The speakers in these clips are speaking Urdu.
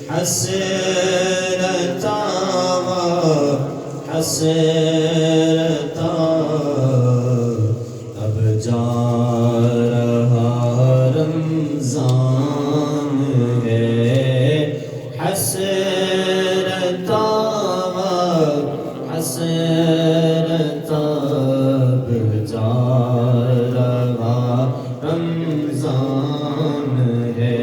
حسرتا حسرتا اب جا رہا رمضان ہے حسرتا حسرتا اب جا رہا رمضان ہے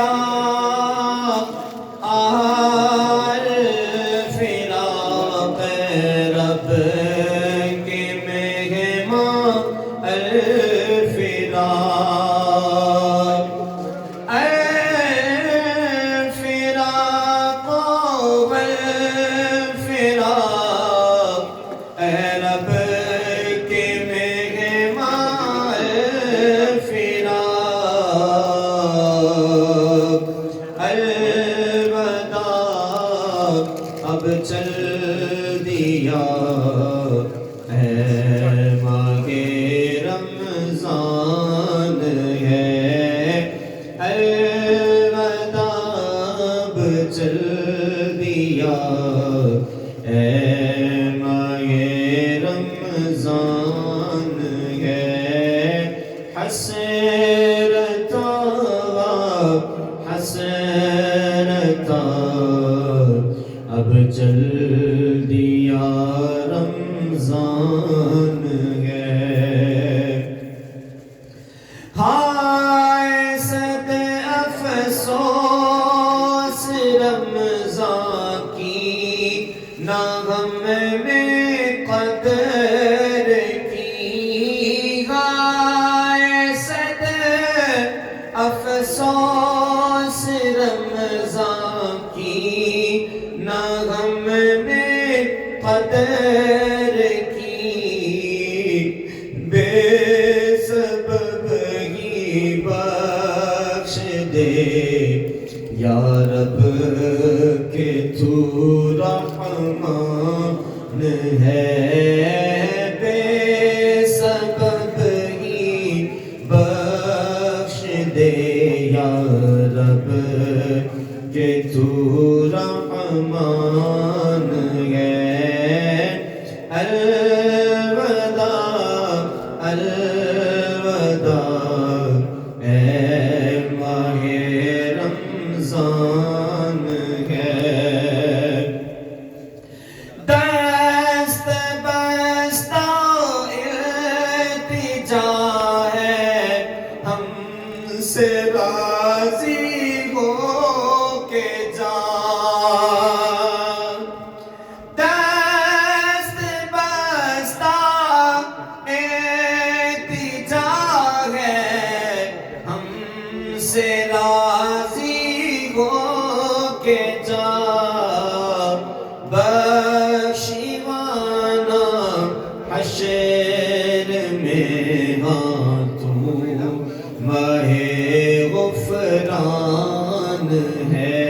الفراق الفراق رب کے مہمان الفراق الفراق والفراق رب کے مہمان الوداع اب چل دیا ہے ماہ رمضان ہے الوداع اب چل دیا ہے ماہ رمضان ہے حسرتا حسرتا اب چل دیا رمضان ہے ہائے صد افسوس رمضان کی نہ غم میں قدر کی ہائے صد افسوس رمضان کی نہ غم میں قدر کی بے سبب ہی بخش دے یا رب کہ تو رحمان ہے بے سبب ہی بخش دے یا رب کہ تو رحمان ہے الوداع الوداع اے ماہ رمضان ہے دست بستہ التجا ہے ہم سے راضی ہو کے جا دست بستہ التجا ہے ہم سے راضی ہو کے جا بخشیوانا حشر میں ہاں تو ماہ غفران ہے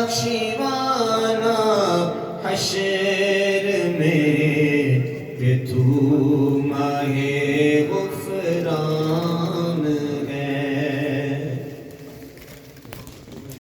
بخشیوانا حشر